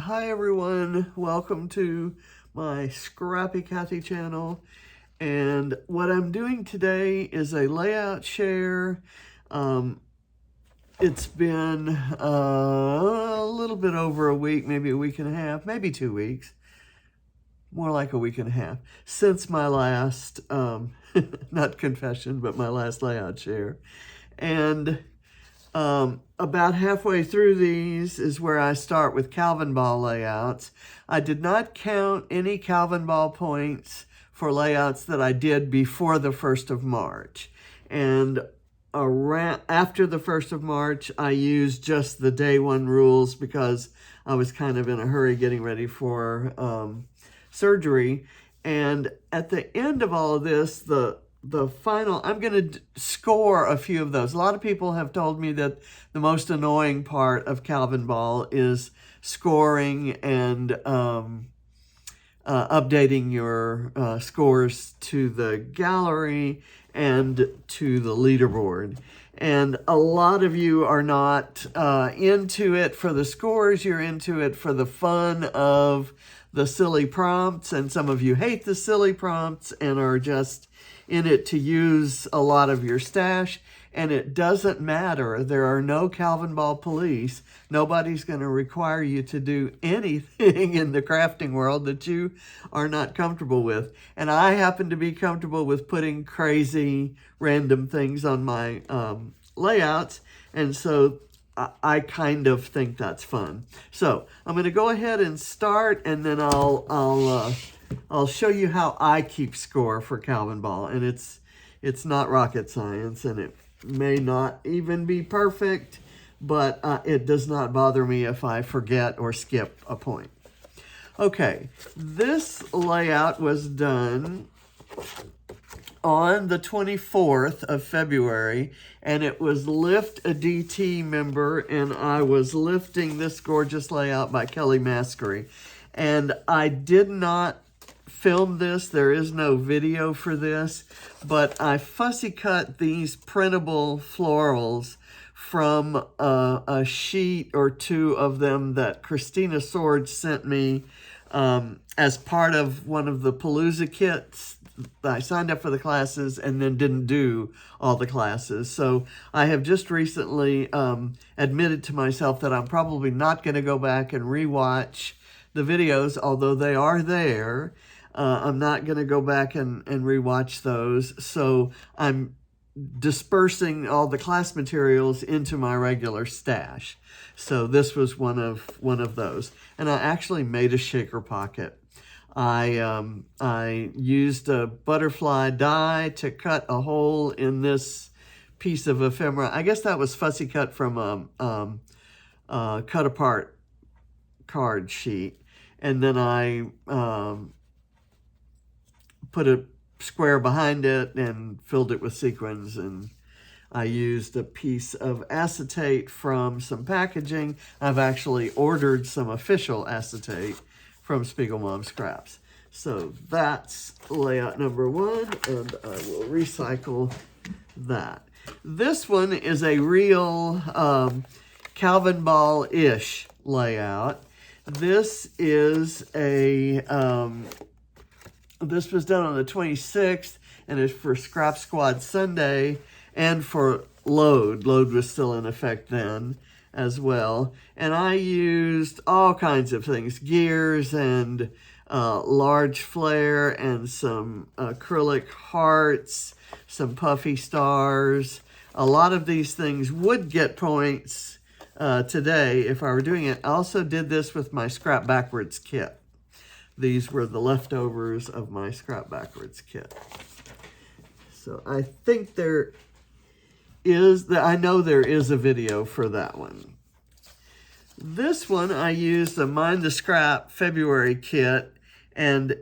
Hi everyone, welcome to my Scrappy Cathy channel. And what I'm doing today is a layout share. It's been a little bit over a week, maybe a week and a half, maybe 2 weeks, more like a week and a half, since my last, not confession, but my last layout share. And about halfway through these is where I start with Calvinball layouts. I did not count any Calvinball points for layouts that I did before the 1st of March. And after the 1st of March, I used just the day one rules because I was kind of in a hurry getting ready for surgery. And at the end of all of this, the final, I'm going to score a few of those. A lot of people have told me that the most annoying part of Calvinball is scoring and updating your scores to the gallery and to the leaderboard. And a lot of you are not into it for the scores. You're into it for the fun of the silly prompts. And some of you hate the silly prompts and are just in it to use a lot of your stash. And it doesn't matter. There are no Calvinball police. Nobody's going to require you to do anything in the crafting world that you are not comfortable with. And I happen to be comfortable with putting crazy random things on my layouts. And so I kind of think that's fun. So I'm going to go ahead and start, and then I'll show you how I keep score for Calvinball. And it's not rocket science, and it may not even be perfect, but it does not bother me if I forget or skip a point. Okay, this layout was done on the 24th of February, and it was Lift a DT member, and I was lifting this gorgeous layout by Kelly Maskery. And I did not film this. There is no video for this, but I fussy cut these printable florals from a sheet or two of them that Christina Swords sent me as part of one of the Palooza kits. I signed up for the classes and then didn't do all the classes. So I have just recently admitted to myself that I'm probably not going to go back and rewatch the videos, although they are there. I'm not going to go back and rewatch those. So I'm dispersing all the class materials into my regular stash. So this was one of those. And I actually made a shaker pocket. I used a butterfly die to cut a hole in this piece of ephemera. I guess that was fussy cut from a cut apart card sheet. And then I put a square behind it and filled it with sequins, and I used a piece of acetate from some packaging. I've actually ordered some official acetate from Spiegel Mom Scraps. So that's layout number one, and I will recycle that. This one is a real Calvinball-ish layout. This is a this was done on the 26th, and it's for Scrap Squad Sunday and for Load. Load was still in effect then as well. And I used all kinds of things, gears and large flare and some acrylic hearts, some puffy stars. A lot of these things would get points today if I were doing it. I also did this with my Scrap Backwards kit. These were the leftovers of my Scrap Backwards kit. So I think I know there is a video for that one. This one I used a Mind the Scrap February kit, and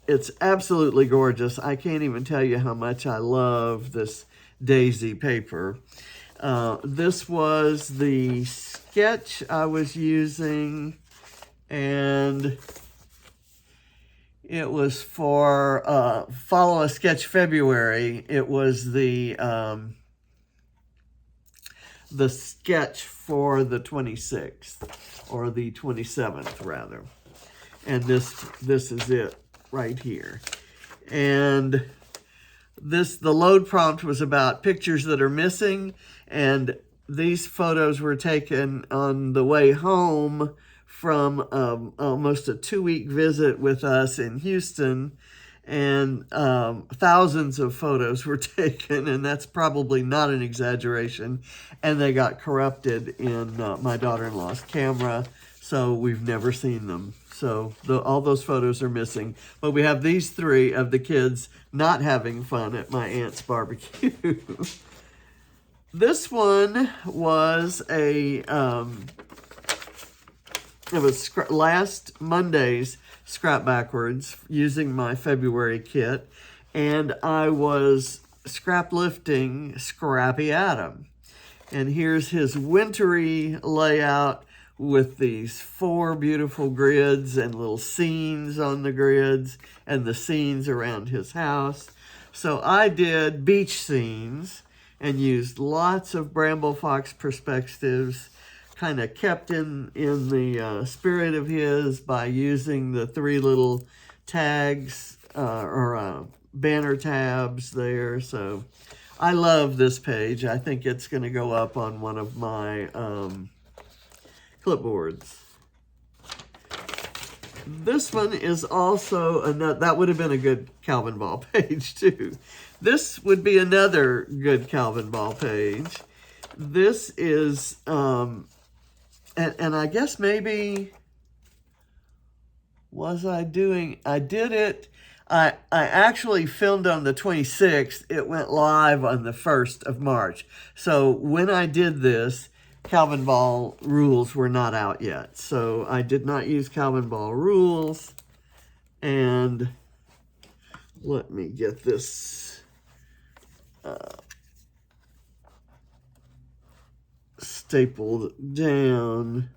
it's absolutely gorgeous. I can't even tell you how much I love this daisy paper. This was the sketch I was using, and it was for Follow a Sketch February. It was the the sketch for the 26th, or the 27th rather. And this is it right here. And the load prompt was about pictures that are missing, and these photos were taken on the way home from almost a 2-week visit with us in Houston, and thousands of photos were taken, and that's probably not an exaggeration, and they got corrupted in my daughter-in-law's camera, so we've never seen them. So all those photos are missing, but we have these 3 of the kids not having fun at my aunt's barbecue. This one was it was last Monday's Scrap Backwards using my February kit, and I was scrap lifting Scrappy Adam. And here's his wintry layout with these 4 beautiful grids and little scenes on the grids and the scenes around his house. So I did beach scenes and used lots of Bramble Fox perspectives, kind of kept in the spirit of his by using the 3 little tags or banner tabs there. So I love this page. I think it's going to go up on one of my clipboards. This one is also another, that would have been a good Calvinball page too. This would be another good Calvinball page. This is, and I guess maybe, I did it, I actually filmed on the 26th. It went live on the 1st of March. So when I did this, Calvinball rules were not out yet. So I did not use Calvinball rules. And let me get this stapled down.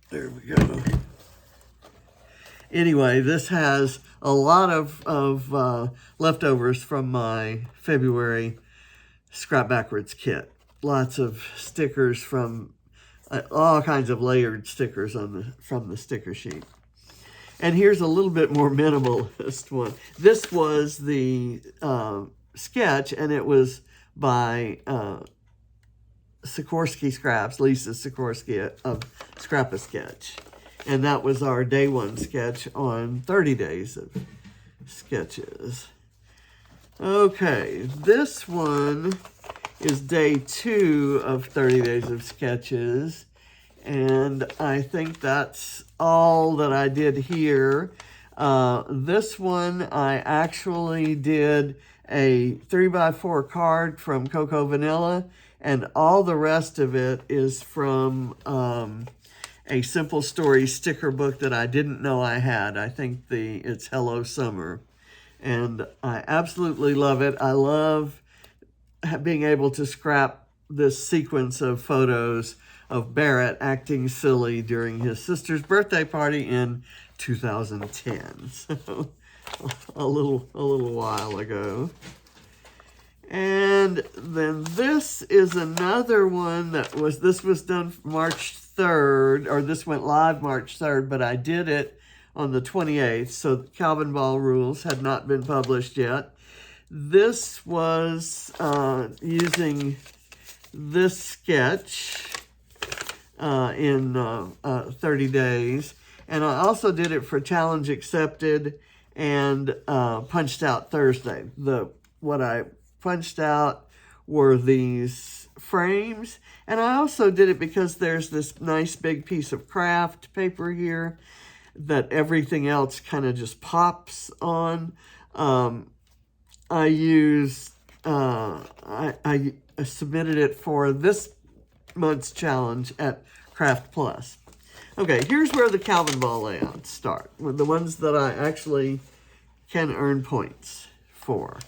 There we go. Anyway, this has a lot of leftovers from my February Scrap Backwards kit. Lots of stickers from all kinds of layered stickers from the sticker sheet. And here's a little bit more minimalist one. This was the sketch, and it was by Sikorsky Scraps, Lisa Sikorsky of Scrap-A-Sketch. And that was our day 1 sketch on 30 days of sketches. Okay, this one is day 2 of 30 days of sketches. And I think that's all that I did here. This one, I actually did a 3x4 card from Cocoa Vanilla, and all the rest of it is from a Simple Story sticker book that I didn't know I had. I think it's Hello Summer. And I absolutely love it. I love being able to scrap this sequence of photos of Barrett acting silly during his sister's birthday party in 2010. So a little while ago. And then this is another one this was done March 3rd, or this went live March 3rd, but I did it on the 28th, so Calvinball rules had not been published yet. This was using this sketch in 30 days, and I also did it for Challenge Accepted and Punched Out Thursday. What I punched out were these frames, and I also did it because there's this nice big piece of craft paper here that everything else kind of just pops on. I used, I submitted it for this month's challenge at Craft Plus. Okay, here's where the Calvinball layouts start, with the ones that I actually can earn points for.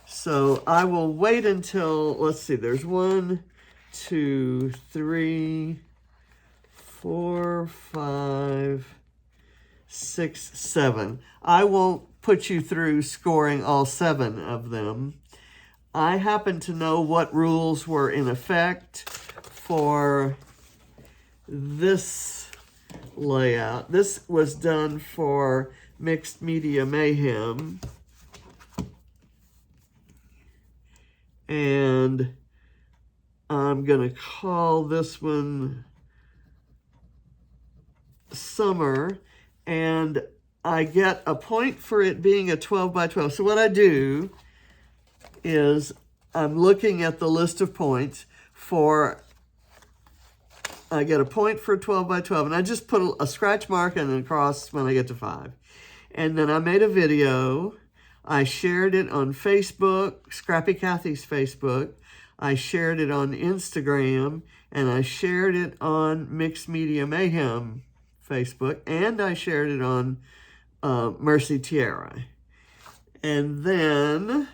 So I will wait until, let's see, there's 1, 2, 3, 4, 5, 6, 7. I won't put you through scoring all 7 of them. I happen to know what rules were in effect for this layout. This was done for Mixed Media Mayhem. And I'm going to call this one Summer. And I get a point for it being a 12 by 12. So what I do is I'm looking at the list of points for, I get a point for 12 by 12. And I just put a scratch mark and then cross when I get to 5. And then I made a video. I shared it on Facebook, Scrappy Kathy's Facebook. I shared it on Instagram, and I shared it on Mixed Media Mayhem Facebook, and I shared it on Mercy Tiara. And then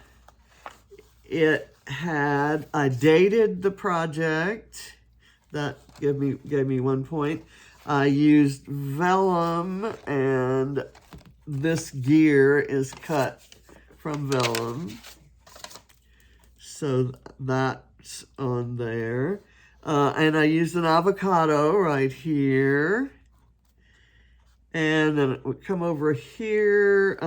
I dated the project. That gave me 1 point. I used vellum, and this gear is cut from vellum, so that's on there. And I used an avocado right here. And then we come over here.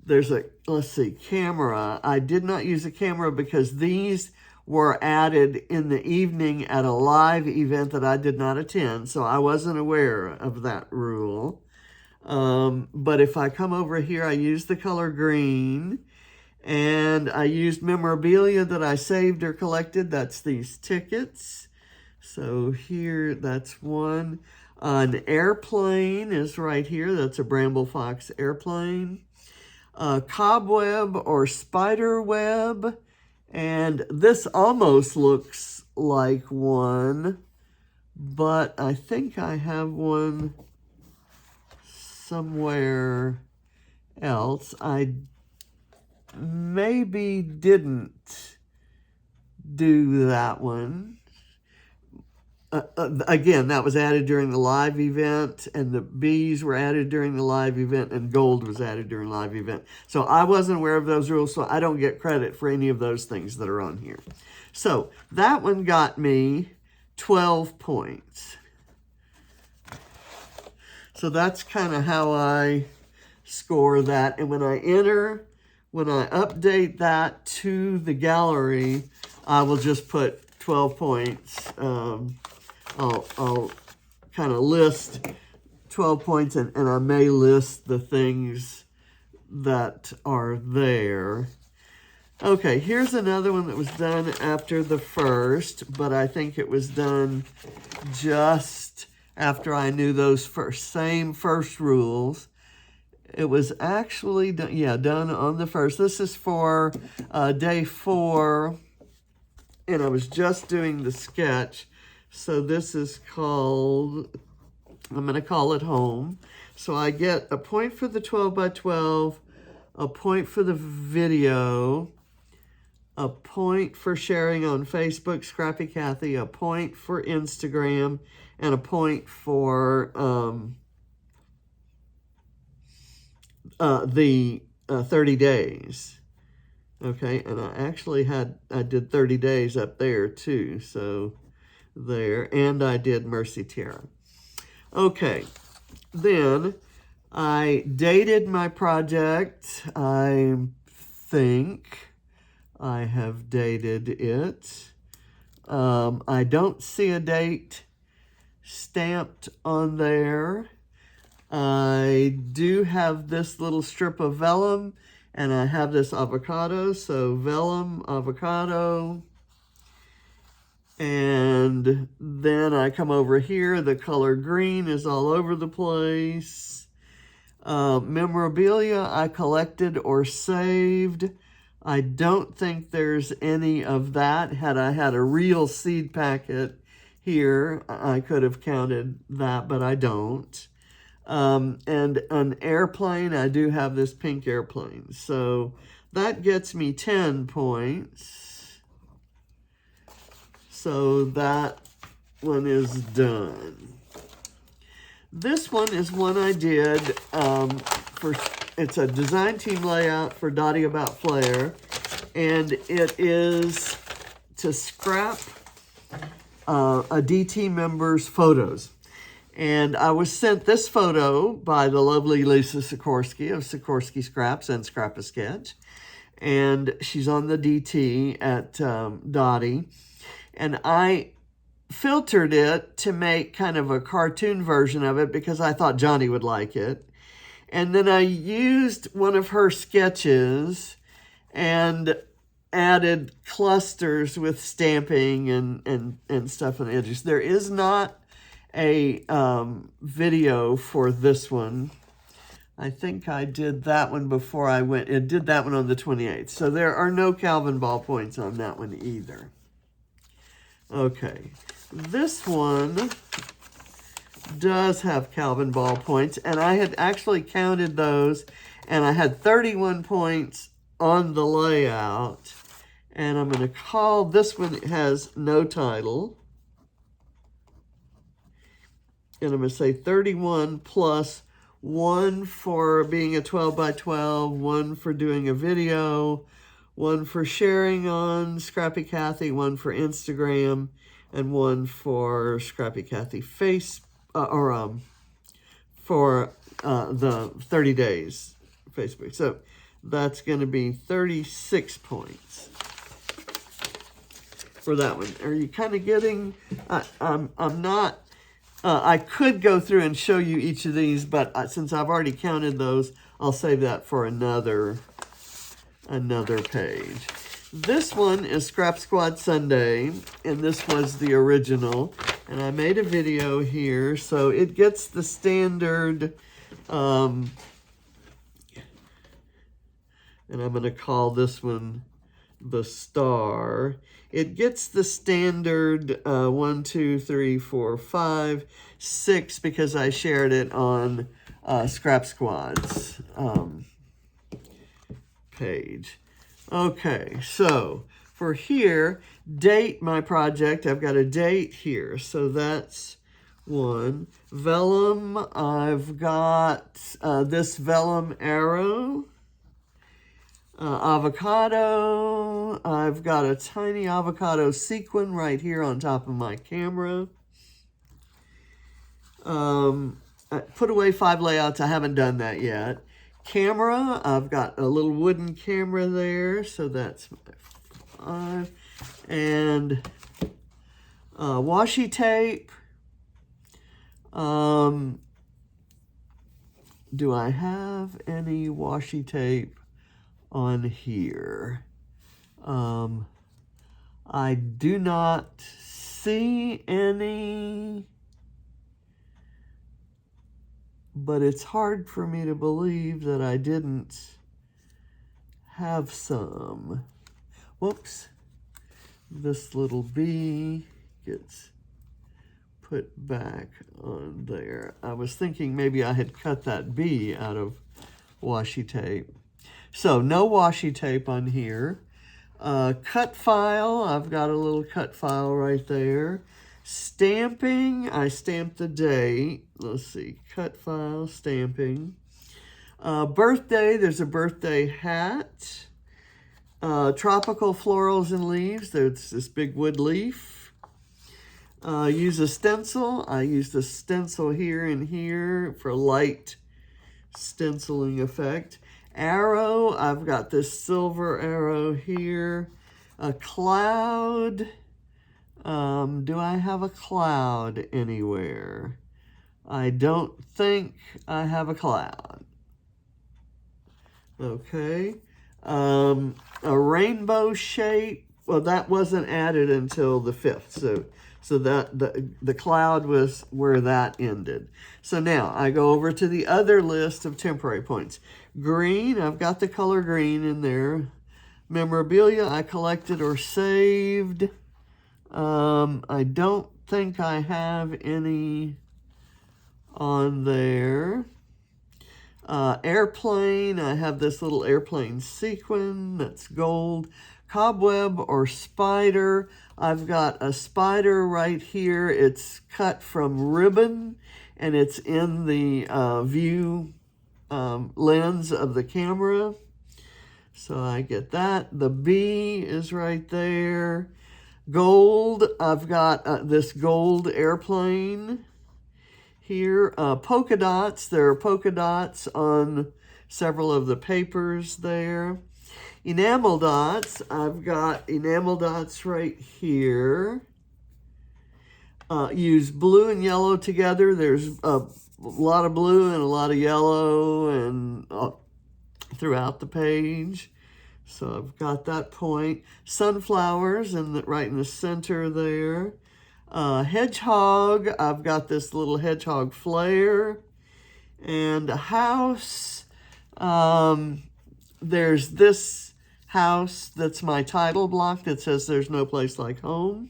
There's a, let's see, camera. I did not use a camera because these were added in the evening at a live event that I did not attend, so I wasn't aware of that rule. But if I come over here, I use the color green, and I used memorabilia that I saved or collected. That's these tickets. So here, that's one. An airplane is right here. That's a Bramble Fox airplane. Cobweb or spider web. And this almost looks like one, but I think I have one somewhere else. I maybe didn't do that one. Again, that was added during the live event, and the bees were added during the live event, and gold was added during the live event. So I wasn't aware of those rules, so I don't get credit for any of those things that are on here. So that one got me 12 points. So that's kind of how I score that. And when I update that to the gallery, I will just put 12 points. I'll kind of list 12 points, and I may list the things that are there. Okay, here's another one that was done after the first, but I think it was done just after I knew those same first rules. It was actually done on the first. This is for day 4, and I was just doing the sketch. So this is called, I'm going to call it Home. So I get a point for the 12 by 12, a point for the video, a point for sharing on Facebook, Scrappy Kathy, a point for Instagram, and a point for the 30 days. Okay, and I did 30 days up there too, so there, and I did Mercy Tiara. Okay, then I dated my project. I think I have dated it. I don't see a date stamped on there. I do have this little strip of vellum, and I have this avocado, so vellum, avocado. And then I come over here, the color green is all over the place. Memorabilia I collected or saved. I don't think there's any of that. Had I had a real seed packet here, I could have counted that, but I don't. And an airplane, I do have this pink airplane. So that gets me 10 points. So that one is done. This one is one I did it's a design team layout for Dottie About Flair. and it is to scrap a DT member's photos. And I was sent this photo by the lovely Lisa Sikorsky of Sikorsky Scraps and Scrap-A-Sketch. And she's on the DT at Dottie. And I filtered it to make kind of a cartoon version of it because I thought Johnny would like it. And then I used one of her sketches and added clusters with stamping and stuff on the edges. There is not a video for this one. I think I did that one before I went. It did that one on the 28th. So there are no Calvinball points on that one either. Okay, this one does have Calvinball points, and I had actually counted those, and I had 31 points on the layout. And I'm going to call this one, it has no title. And I'm going to say 31 plus 1 for being a 12 by 12, 1 for doing a video, 1 for sharing on Scrappy Kathy, 1 for Instagram, and 1 for Scrappy Kathy for the 30 days Facebook. So that's going to be 36 points for that one. Are you kind of getting? I'm not. I could go through and show you each of these, but since I've already counted those, I'll save that for another page. This one is Scrap Squad Sunday, and this was the original. And I made a video here, so it gets the standard, and I'm going to call this one the star. It gets the standard 1, 2, 3, 4, 5, 6 because I shared it on Scrap Squad's page. Okay, so for here, date my project. I've got a date here, so that's 1. Vellum, I've got this vellum arrow. Avocado, I've got a tiny avocado sequin right here on top of my camera. I put away 5 layouts, I haven't done that yet. Camera, I've got a little wooden camera there, so that's my 5. And washi tape. Do I have any washi tape on here? I do not see any, but it's hard for me to believe that I didn't have some. Whoops, this little bee gets put back on there. I was thinking maybe I had cut that bee out of washi tape. So no washi tape on here. Cut file, I've got a little cut file right there. Stamping, I stamped the date. Let's see, cut file, stamping. Birthday, there's a birthday hat. Tropical florals and leaves, there's this big wood leaf. Use a stencil, I used a stencil here and here for light stenciling effect. Arrow, I've got this silver arrow here. A cloud, do I have a cloud anywhere? I don't think I have a cloud. Okay, a rainbow shape, well that wasn't added until the 5th, so that the cloud was where that ended. So now I go over to the other list of temporary points. Green, I've got the color green in there. Memorabilia I collected or saved. I don't think I have any on there. Airplane, I have this little airplane sequin that's gold. Cobweb or spider, I've got a spider right here. It's cut from ribbon and it's in the view lens of the camera. So I get that. The B is right there. Gold, I've got this gold airplane here. Polka dots, there are polka dots on several of the papers there. Enamel dots, I've got enamel dots right here. Use blue and yellow together. There's a lot of blue and a lot of yellow and throughout the page. So I've got that point. Sunflowers right in the center there. Hedgehog, I've got this little hedgehog flare. And a house, there's this house that's my title block that says there's no place like home.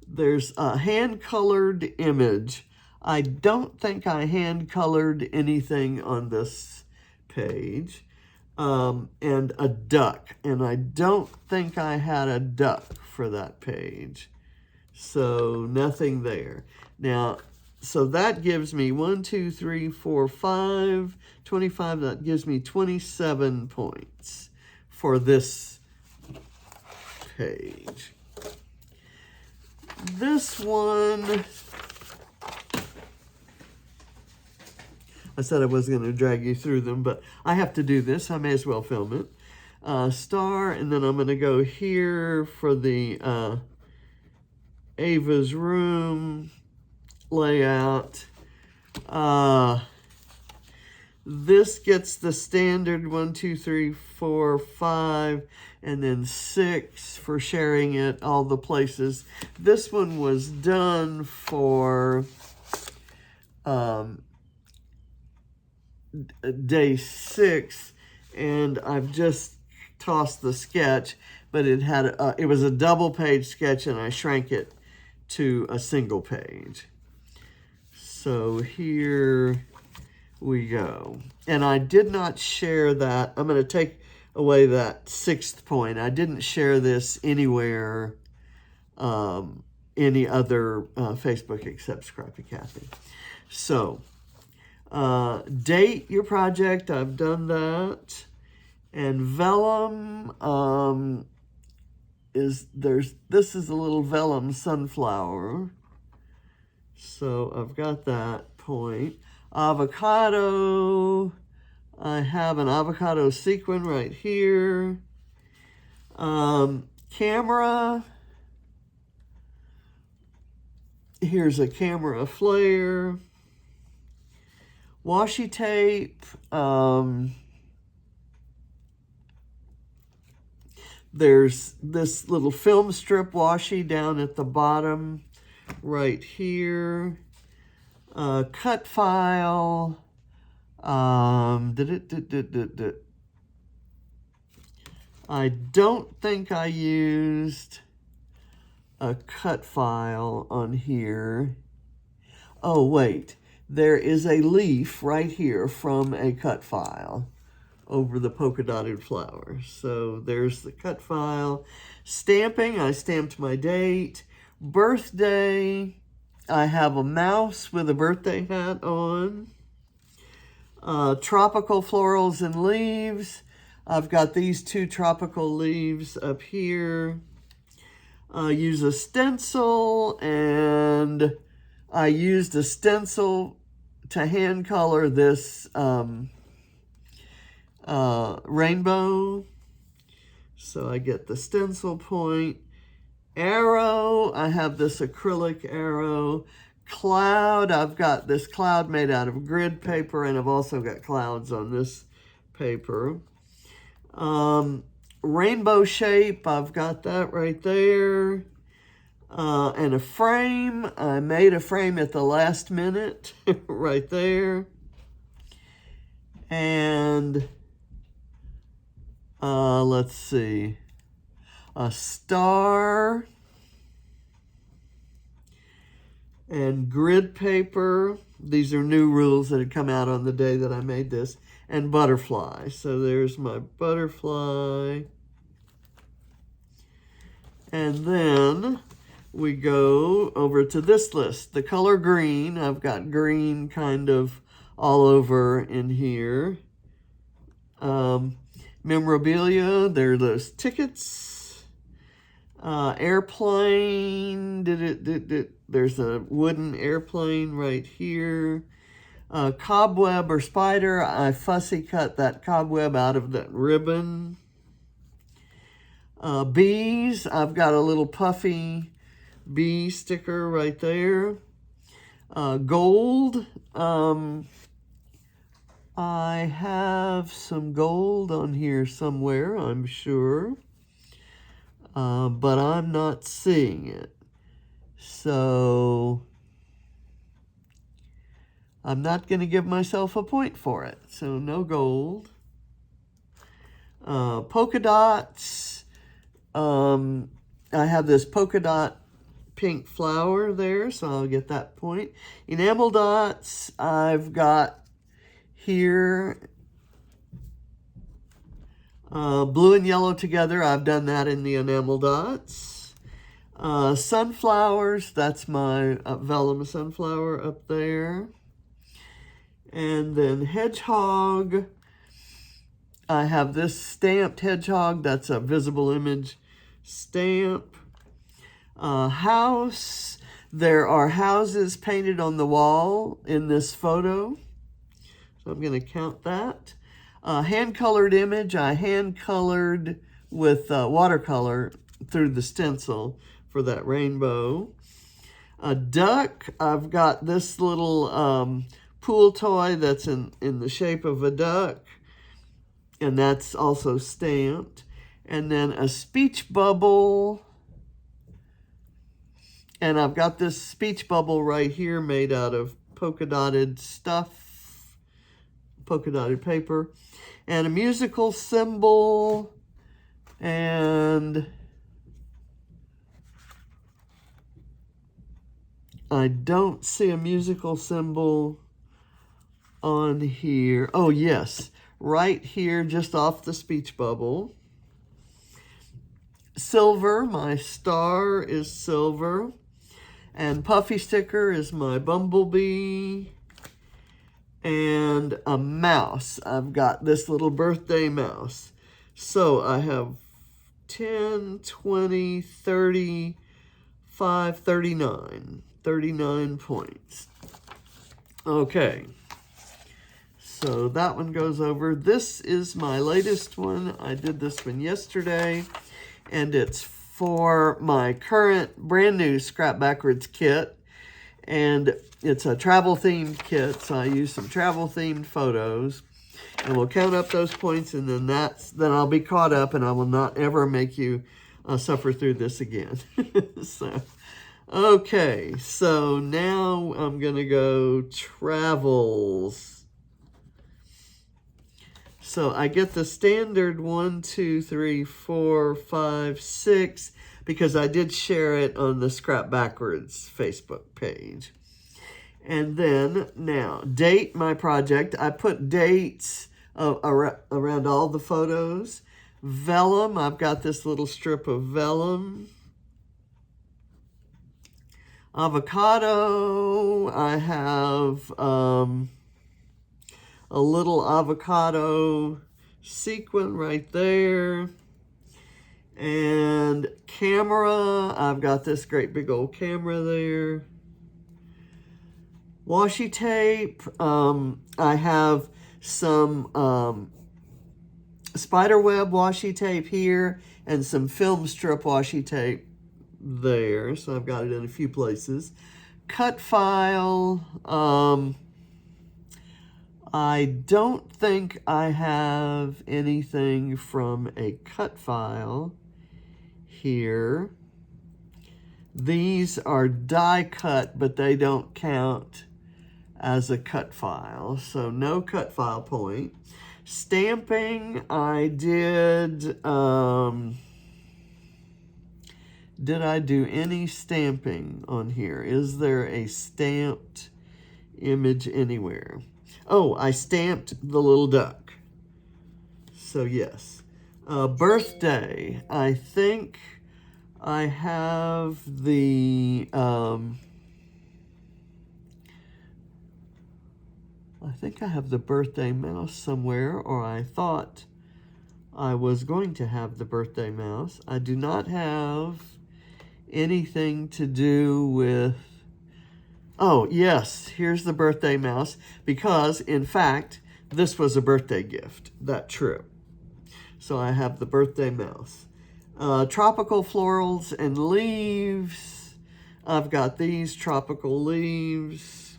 There's a hand-colored image. I don't think I hand-colored anything on this page. And a duck. And I don't think I had a duck for that page. So nothing there. Now, so that gives me 1, 2, 3, 4, 5, 25. That gives me 27 points for this page. This one, I said I wasn't going to drag you through them, but I have to do this. I may as well film it. Star, and then I'm going to go here for the Ava's room layout. This gets the standard 1, 2, 3, 4, 5, and then 6 for sharing it all the places. This one was done for day 6, and I've just tossed the sketch, but it had it was a double page sketch, and I shrank it to a single page. So here we go. And I did not share that. I'm going to take away that 6th point. I didn't share this anywhere, any other Facebook except Scrappy Kathy. So, date your project. I've done that. And vellum this is a little vellum sunflower. So I've got that point. Avocado, I have an avocado sequin right here. Camera, here's a camera flare. Washi tape, there's this little film strip washi down at the bottom right here. Cut file. I don't think I used a cut file on here. Oh, wait. There is a leaf right here from a cut file over the polka dotted flowers. So there's the cut file. Stamping, I stamped my date. Birthday, I have a mouse with a birthday hat on. Tropical florals and leaves. I've got these 2 tropical leaves up here. Use a stencil, and I used a stencil to hand color this rainbow. So I get the stencil point. Arrow, I have this acrylic arrow. Cloud, I've got this cloud made out of grid paper, and I've also got clouds on this paper. Rainbow shape, I've got that right there. And a frame, I made a frame at the last minute right there. And let's see, a star and grid paper. These are new rules that had come out on the day that I made this. And butterfly. So there's my butterfly. And then we go over to this list. The color green. I've got green kind of all over in here. memorabilia. There are those tickets. Airplane. There's a wooden airplane right here. Cobweb or spider. I fussy cut that cobweb out of that ribbon. Bees. I've got a little puffy bee sticker right there. Gold. I have some gold on here somewhere, I'm sure. But I'm not seeing it. So I'm not going to give myself a point for it. So no gold. Polka dots. I have this polka dot pink flower there, so I'll get that point. Enamel dots, I've got here blue and yellow together. I've done that in the enamel dots. Sunflowers, that's my vellum sunflower up there. And then hedgehog. I have this stamped hedgehog. That's a visible image stamp. House. There are houses painted on the wall in this photo. So I'm going to count that. Hand-colored image. I hand-colored with watercolor through the stencil for that rainbow. A duck. I've got this little pool toy that's in the shape of a duck. And that's also stamped. And then a speech bubble. And I've got this speech bubble right here made out of polka dotted stuff, polka dotted paper. And a musical symbol. And I don't see a musical symbol on here. Oh, yes. Right here, just off the speech bubble. Silver, my star is silver. And puffy sticker is my bumblebee. And a mouse. I've got this little birthday mouse. So I have 10, 20, 35, 39. 39 points. Okay. So that one goes over. This is my latest one. I did this one yesterday, and it's for my current brand new Scrap Backwards kit. And it's a travel themed kit, so I use some travel themed photos. And we'll count up those points, and then I'll be caught up, and I will not ever make you suffer through this again. So, okay, so now I'm gonna go travels. So I get the standard 1, 2, 3, 4, 5, 6, because I did share it on the Scrap Backwards Facebook page. And then now, date my project. I put dates around all the photos. Vellum, I've got this little strip of vellum. Avocado, I have a little avocado sequin right there. And camera, I've got this great big old camera there. Washi tape, I have some spiderweb washi tape here and some film strip washi tape there. So I've got it in a few places. Cut file, I don't think I have anything from a cut file here. These are die cut, but they don't count as a cut file, so no cut file point. Stamping, I did I do any stamping on here? Is there a stamped image anywhere? Oh, I stamped the little duck. So yes. Birthday. I think I have the birthday mouse somewhere, or I thought I was going to have the birthday mouse. I do not have anything to do with... Oh, yes, here's the birthday mouse, because, in fact, this was a birthday gift, that trip. So I have the birthday mouse. Tropical florals and leaves. I've got these tropical leaves.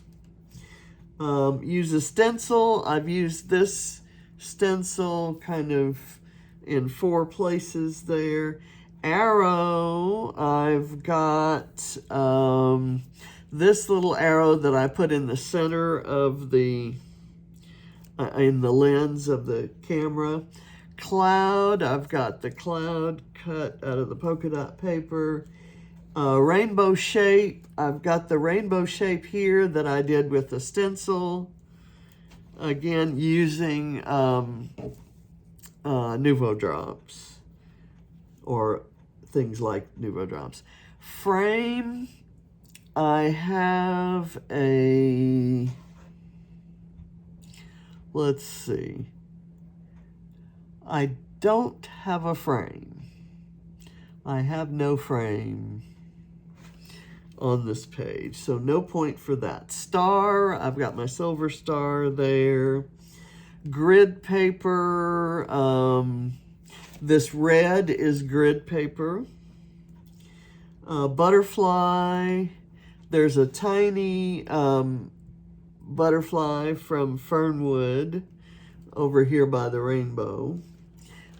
Use a stencil. I've used this stencil kind of in 4 places there. Arrow, I've got this little arrow that I put in the center of the, in the lens of the camera. Cloud, I've got the cloud cut out of the polka dot paper. Rainbow shape, I've got the rainbow shape here that I did with the stencil. Again, using Nouveau drops or things like Nouveau drops. Frame, I have a, let's see, I don't have a frame. I have no frame on this page, so no point for that. Star, I've got my silver star there. Grid paper, this red is grid paper. Butterfly, there's a tiny butterfly from Fernwood over here by the rainbow.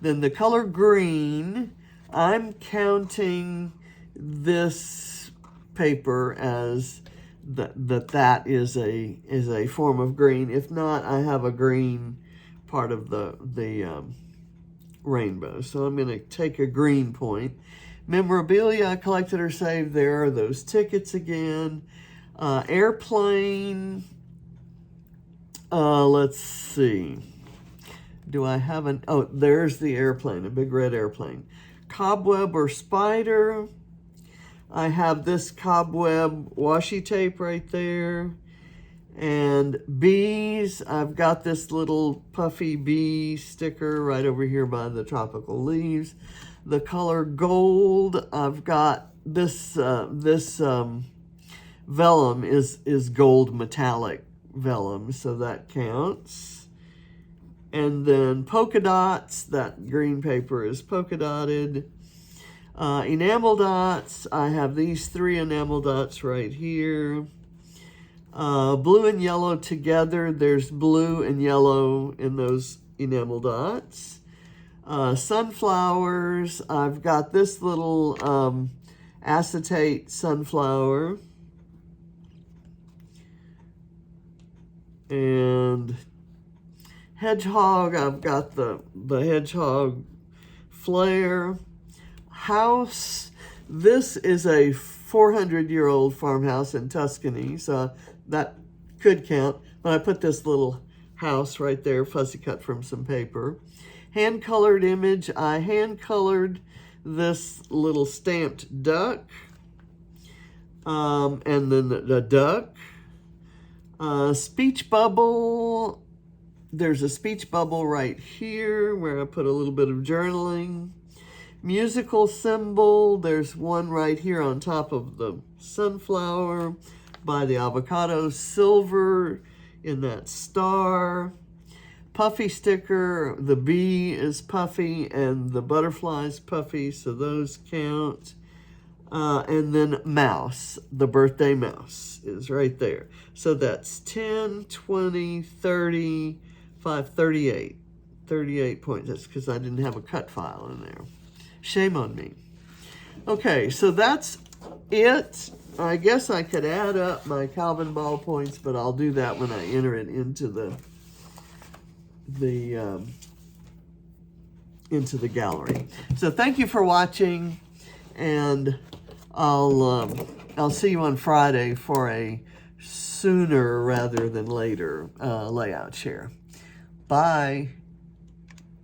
Then the color green, I'm counting this paper as that is a form of green. If not, I have a green part of the rainbow. So I'm going to take a green point. Memorabilia I collected or saved. There are those tickets again. Airplane. Let's see. Do I have an... Oh, there's the airplane, a big red airplane. Cobweb or spider. I have this cobweb washi tape right there. And bees, I've got this little puffy bee sticker right over here by the tropical leaves. The color gold, I've got this, vellum is gold metallic vellum, so that counts. And then polka dots, that green paper is polka dotted. Enamel dots, I have these 3 enamel dots right here. Blue and yellow together, there's blue and yellow in those enamel dots. Sunflowers, I've got this little acetate sunflower. And hedgehog, I've got the hedgehog flare. House, this is a 400-year-old farmhouse in Tuscany, so that could count. But I put this little house right there, fussy cut from some paper. Hand-colored image, I hand-colored this little stamped duck, and then the duck. Speech bubble, there's a speech bubble right here where I put a little bit of journaling. Musical symbol, there's one right here on top of the sunflower by the avocado. Silver in that star. Puffy sticker, the bee is puffy and the butterfly is puffy, so those count. And then mouse, the birthday mouse is right there. So that's 10, 20, 30, 38. 38 points. That's because I didn't have a cut file in there. Shame on me. Okay, so that's it. I guess I could add up my Calvinball points, but I'll do that when I enter it into the gallery. So thank you for watching, and I'll see you on Friday for a sooner rather than later layout share. Bye.